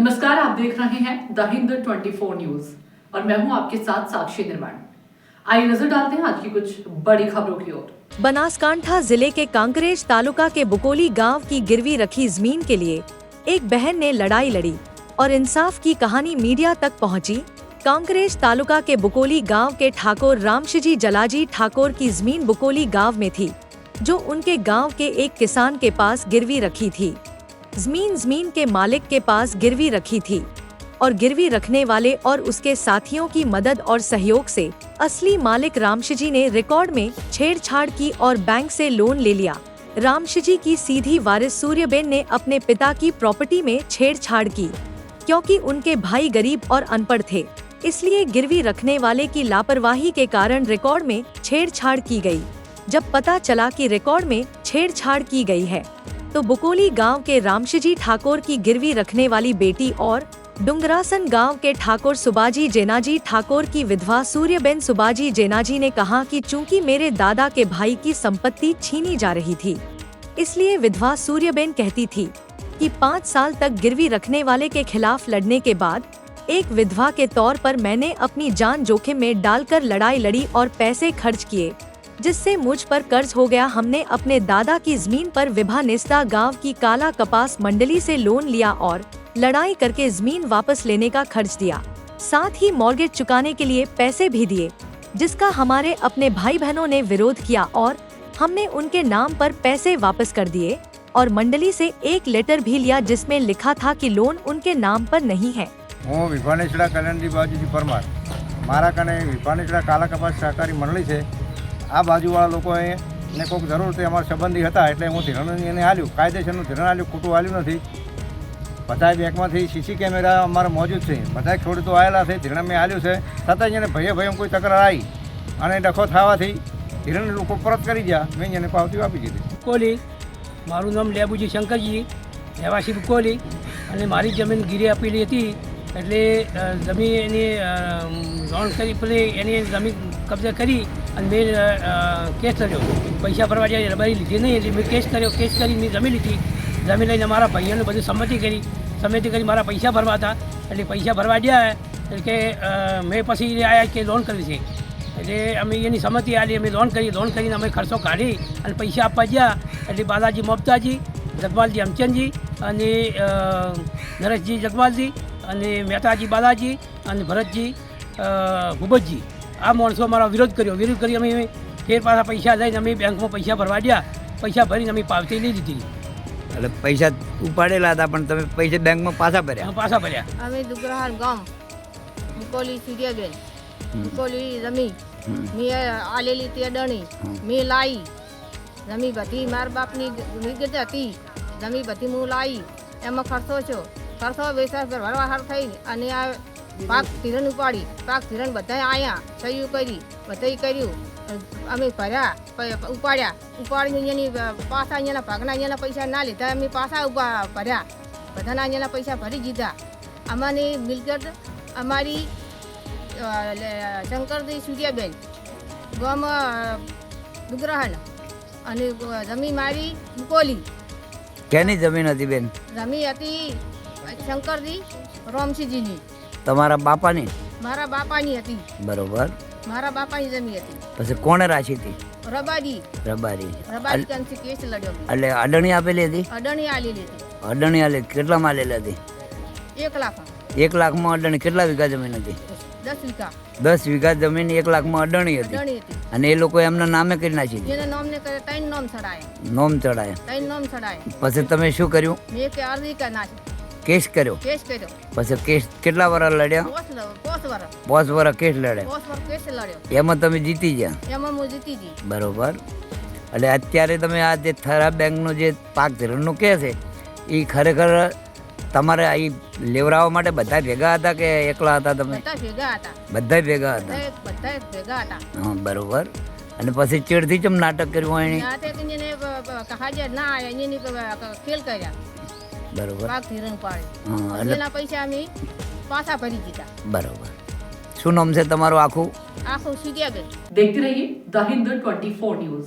नमस्कार, आप देख रहे हैं द हिंद 24 न्यूज और मैं हूं आपके साथ साक्षी निर्माण। आइए नजर डालते हैं आज की कुछ बड़ी खबरों की ओर। बनासकांठा जिले के कांकरेज तालुका के बुकोली गांव की गिरवी रखी जमीन के लिए एक बहन ने लड़ाई लड़ी और इंसाफ की कहानी मीडिया तक पहुंची। कांकरेज तालुका के बुकोली गांव के ठाकुर रामशिजी जलाजी ठाकुर की जमीन बुकोली गांव में थी, जो उनके गांव के एक किसान के पास गिरवी रखी थी। जमीन के मालिक के पास गिरवी रखी थी और गिरवी रखने वाले और उसके साथियों की मदद और सहयोग से असली मालिक रामशिजी ने रिकॉर्ड में छेड़छाड़ की और बैंक से लोन ले लिया। रामशिजी की सीधी वारिस सूर्यबेन ने अपने पिता की प्रॉपर्टी में छेड़छाड़ की, क्योंकि उनके भाई गरीब और अनपढ़ थे, इसलिए गिरवी रखने वाले की लापरवाही के कारण रिकॉर्ड में छेड़छाड़ की गई। जब पता चला कि रिकॉर्ड में छेड़छाड़ की गई है, तो बुकोली गांव के रामशिजी ठाकुर की गिरवी रखने वाली बेटी और डुंगरासन गांव के ठाकुर सुबाजी जेनाजी ठाकुर की विधवा सूर्यबेन सुबाजी जेनाजी ने कहा कि चूंकि मेरे दादा के भाई की संपत्ति छीनी जा रही थी, इसलिए विधवा सूर्यबेन कहती थी कि 5 साल तक गिरवी रखने वाले के खिलाफ लड़ने के बाद एक विधवा के तौर पर मैंने अपनी जान जोखिम में डालकर लड़ाई लड़ी और पैसे खर्च किए, जिससे मुझ पर कर्ज हो गया। हमने अपने दादा की जमीन पर विभा निस्ता गांव की काला कपास मंडली से लोन लिया और लड़ाई करके जमीन वापस लेने का खर्च दिया, साथ ही मॉर्गेज चुकाने के लिए पैसे भी दिए, जिसका हमारे अपने भाई बहनों ने विरोध किया और हमने उनके नाम पर पैसे वापस कर दिए और मंडली से एक लेटर भी लिया जिसमें लिखा था कि लोन उनके नाम पर नहीं है। હું વિભાનેશ્વરા કલ્યાણજી બાજુજી પરમાર મારા કને વિભાનેશ્વરા કાલા કપાસ સહકારી મંડળી છે। આ બાજુવાળા લોકોએ ને કોઈક જરૂર તે અમારા સંબંધી હતા એટલે હું ધિરાણ એને આલ્યું, કાયદેસરનું ધિરાણ આલ્યું, ખોટું આલ્યું નથી। બધા બેંકમાંથી સીસી કેમેરા અમારા મોજૂદ છે, બધા ખેડૂતો આવેલા છે, ધિરાણ મેં આલ્યું છે, છતાંય એને ભયે કોઈ તકરાર આવી અને ડખો થવાથી ધિરાણ લોકો પરત કરી ગયા, મેં એને પાવતી આપી દીધી। કોલી મારું નામ લેબુજી શંકરજી, રહેવાસી કોલી, અને મારી જમીન ગીરે આપેલી હતી એટલે જમીન એની લોન કરી પેલી એની જમીન કબજા કરી અને મેં કેસ કર્યો, પૈસા ભરવા જાય રબારી લીધી નહીં એટલે મેં કેસ કર્યો, કેસ કરી મેં જમીન લીધી, જમીન લઈને મારા ભાઈઓને બધું સંમતિ કરી મારા પૈસા ભરવા હતા એટલે પૈસા ભરવા ગયા એટલે કે મેં પછી આવ્યા કે લોન કરી છે એટલે અમે એની સંમતિ આલી, અમે લોન કરીને અમે ખર્ચો કાઢી અને પૈસા આપવા ગયા એટલે બાલાજી મોબતાજી, જગવાલજી અમચંદજી અને નરેશજી જગવાલજી અને મહેતાજી બાલાજી અને ભરતજી ભૂપતજી આ માણસો અમારો વિરોધ કરી અમે ફેર પાછા પૈસા લઈને અમે બેંકમાં પૈસા ભરવા ગયા, પૈસા ભરીને અમે પાવતી લઈ લીધી। એટલે પૈસા ઉપાડેલા હતા પણ તમે પૈસા બેંકમાં પાછા ભર્યા? અમે દુગરાહાર ગામ મુકોલી સૂર્યબેન મુકોલી જમીન મેં આલેલી તે અડણી મેં લાવી જમીન બધી મારા બાપની વિગત હતી, જમીન બધી હું લાવી એમાં ખર્ચો વેચાણ ભરવા હાર થઈ અને આ પાક ધિરણ ઉપાડી, પાક ધિરણ બધાએ આવ્યા, સહયું કરી, બધાએ કર્યું, અમે ભર્યા, ઉપાડીને એની પાછા અહીંયાના ભાગના અહીંયાના પૈસા ના લીધા, અમે પાછા ભર્યા, બધાના અહીંયાના પૈસા ભરી દીધા। અમારી મિલકત અમારી શંકરજી સૂર્યબેન ગામ દુગરાહન અને જમીન મારી મુકોલી। કેની જમીન હતી બેન? જમીન હતી શંકરજી રામસિંહજીની। તમારા બાપાની? મારા બાપાની હતી। બરોબર, મારા બાપાની જમીન હતી। પછી કોણે રાખી હતી? રબારી કંસી કેસ લડ્યો એટલે અડણી આપેલી હતી? અડણી આલેલી હતી। અડણી આલે કેટલામાં આલેલી હતી? 1 લાખ। 1 લાખમાં અડણી કેટલા વીઘા જમીન હતી? 10 વીઘા। 10 વીઘા જમીન 1 લાખમાં અડણી હતી અને એ લોકો એમના નામે કરી નાખી? જેને નામને કરે 3 નામ ચડાય। પછી તમે શું કર્યું? મેં કે અરજી કરી નાખી, કેસ કર્યો? પછી કેસ કેટલા વર્ષ લડ્યા? 5 વર્ષ કેસ લડ્યા? એમાં તમે જીતી ગયા? એમાં હું જીતી ગઈ। બરોબર, એટલે અત્યારે તમે આ જે થરા બેંકનો જે પાક ધિરાણનું કહે છે એ ખરેખર તમારે અહીં લેવડાવવા માટે બધા ભેગા હતા કે એકલા હતા તમે? બધા ભેગા હતા। હા, બરોબર। અને પછી ચેડથી ચમ નાટક કર્યું એની? બરોબર, પૈસા અમે પાછા ભરી દીધા। બરોબર, શું નામ છે તમારું આખું? સૂર્યાબેન। देखते रहिए द हिंद 24 न्यूज।